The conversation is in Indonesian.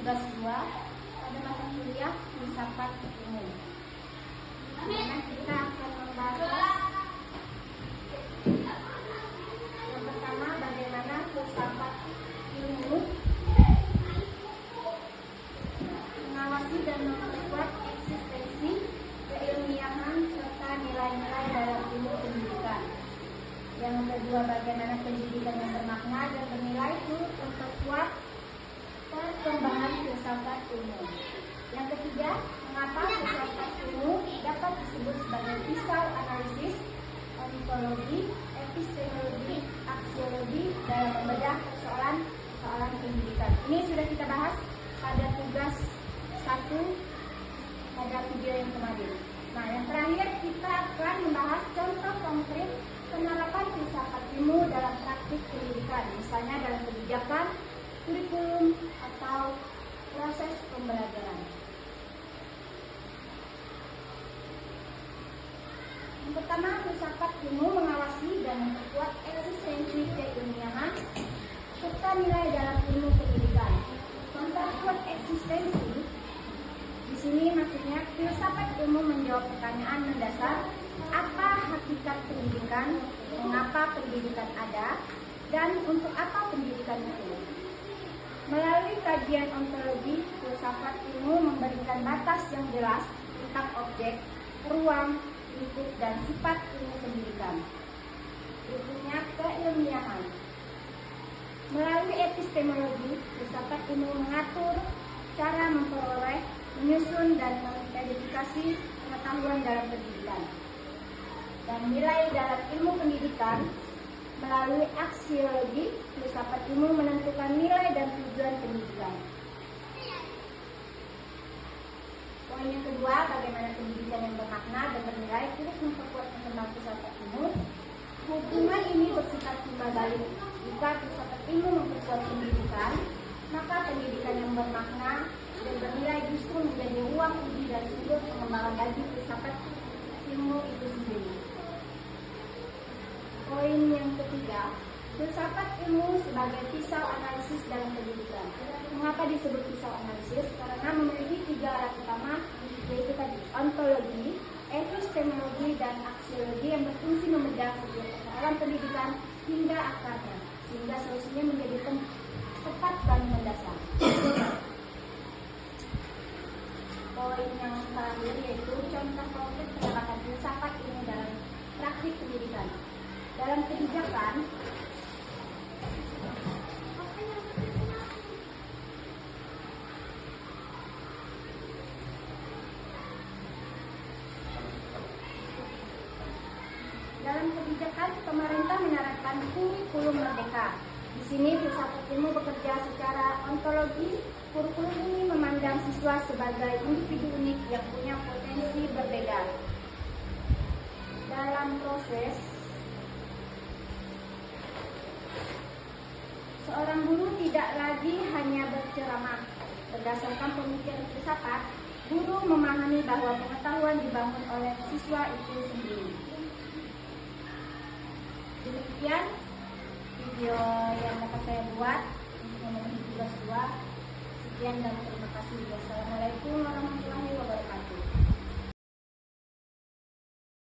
tugas 2 pada mata kuliah filsafat umum. Dimana kita akan membahas yang pertama, bagaimana filsafat ilmu mengawasi dan memperkuat eksistensi keilmiahan serta nilai-nilai dalam ilmu pendidikan. Yang kedua, bagaimana pendidikan yang bermakna dan bernilai turut memperkuat perkembangan filsafat ilmu. Yang ketiga, mengapa filsafat ilmu dapat disebut sebagai pisau analisis, ontologi, epistemologi, aksiologi dalam membedah persoalan pendidikan. Ini sudah kita bahas pada tugas 1 pada video yang kemarin. Nah, yang terakhir kita akan membahas contoh konkret penerapan filsafat ilmu dalam praktik pendidikan, misalnya dalam kebijakan, kurikulum, atau proses pembelajaran. Yang pertama, filsafat ilmu mengawasi dan memperkuat eksistensi keilmiahan serta nilai dalam ilmu pendidikan. Memperkuat eksistensi di sini maksudnya filsafat ilmu menjawab pertanyaan mendasar: apa hakikat pendidikan, mengapa pendidikan ada, dan untuk apa pendidikan itu. Melalui kajian ontologi, filsafat ilmu memberikan batas yang jelas tentang objek, ruang, lingkup, dan sifat ilmu pendidikan. Berikutnya, keilmiahan. Melalui epistemologi, filsafat ilmu mengatur cara memperoleh, menyusun, dan memverifikasi pengetahuan dalam pendidikan. Dan nilai dalam ilmu pendidikan, melalui aksiologi, filsafat ilmu menentukan nilai dan tujuan pendidikan. Poin yang kedua, bagaimana pendidikan yang bermakna dan bernilai turut memperkuat perkembangan filsafat ilmu. Hubungan ini bersifat timbal balik. Jika filsafat ilmu memperkuat pendidikan, maka pendidikan yang bermakna dan bernilai justru menjadi ruang uji dan sumber pengembangan bagi filsafat ilmu itu sendiri. Poin yang ketiga, filsafat ilmu sebagai pisau analisis dalam pendidikan. Mengapa disebut pisau analisis? Karena memiliki 3 alat utama, yaitu tadi ontologi, epistemologi, dan aksiologi yang berfungsi membedah setiap persoalan pendidikan hingga akarnya, sehingga solusinya menjadi tepat dan mendasar. Poin yang terakhir yaitu contoh konkret penerapan filsafat ilmu dalam praktik pendidikan. Dalam kebijakan, pemerintah menerapkan kurikulum merdeka. Di sini filsafat ilmu bekerja secara ontologi. Kurikulum ini memandang siswa sebagai individu unik yang punya potensi berbeda. Dalam proses, seorang guru tidak lagi hanya berceramah. Berdasarkan pemikiran filsafat, guru memahami bahwa pengetahuan dibangun oleh siswa itu sendiri. Demikian video yang dapat saya buat untuk memenuhi tugas 2. Sekian dan terima kasih.